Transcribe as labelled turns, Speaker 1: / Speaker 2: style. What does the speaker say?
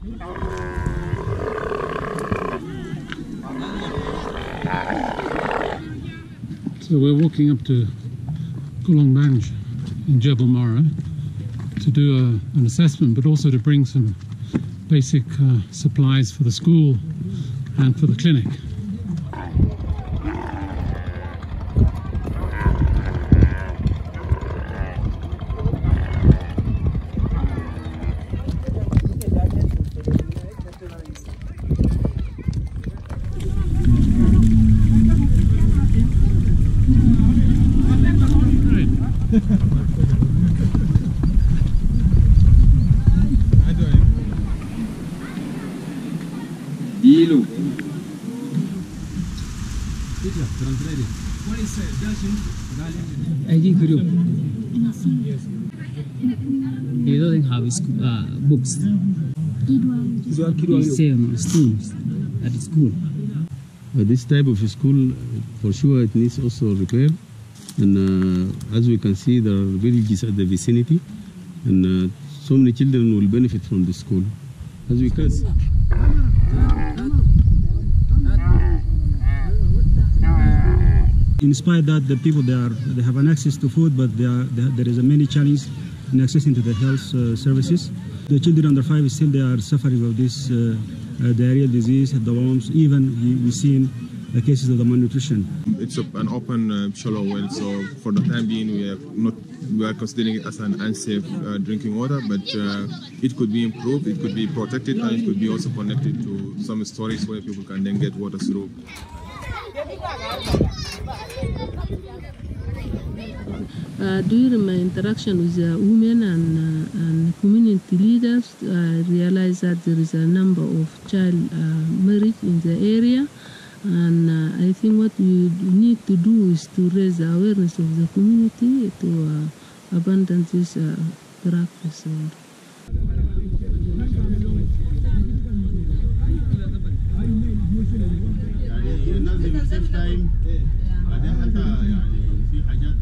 Speaker 1: So we're walking up to Gorlanbang in Jebel Marra to do an assessment, but also to bring some basic supplies for the school and for the clinic.
Speaker 2: He doesn't have books. He's students at school.
Speaker 3: This type of school, for sure, it needs also repair. And as we can see, there are villages at the vicinity, and so many children will benefit from the school. As we can see.
Speaker 4: In spite that the people they have an access to food, but there is a many challenge in accessing to the health services. The children under 5 still they are suffering of this diarrheal disease, the worms. Even we've seen cases of the malnutrition.
Speaker 5: It's an open shallow well, so for the time being we are considering it as an unsafe drinking water, but it could be improved, it could be protected, and it could be also connected to some stories where people can then get water through.
Speaker 6: During my interaction with women and community leaders, I realized that there is a number of child marriage in the area, and I think what we need to do is to raise the awareness of the community to abandon this practice.
Speaker 3: في حاجات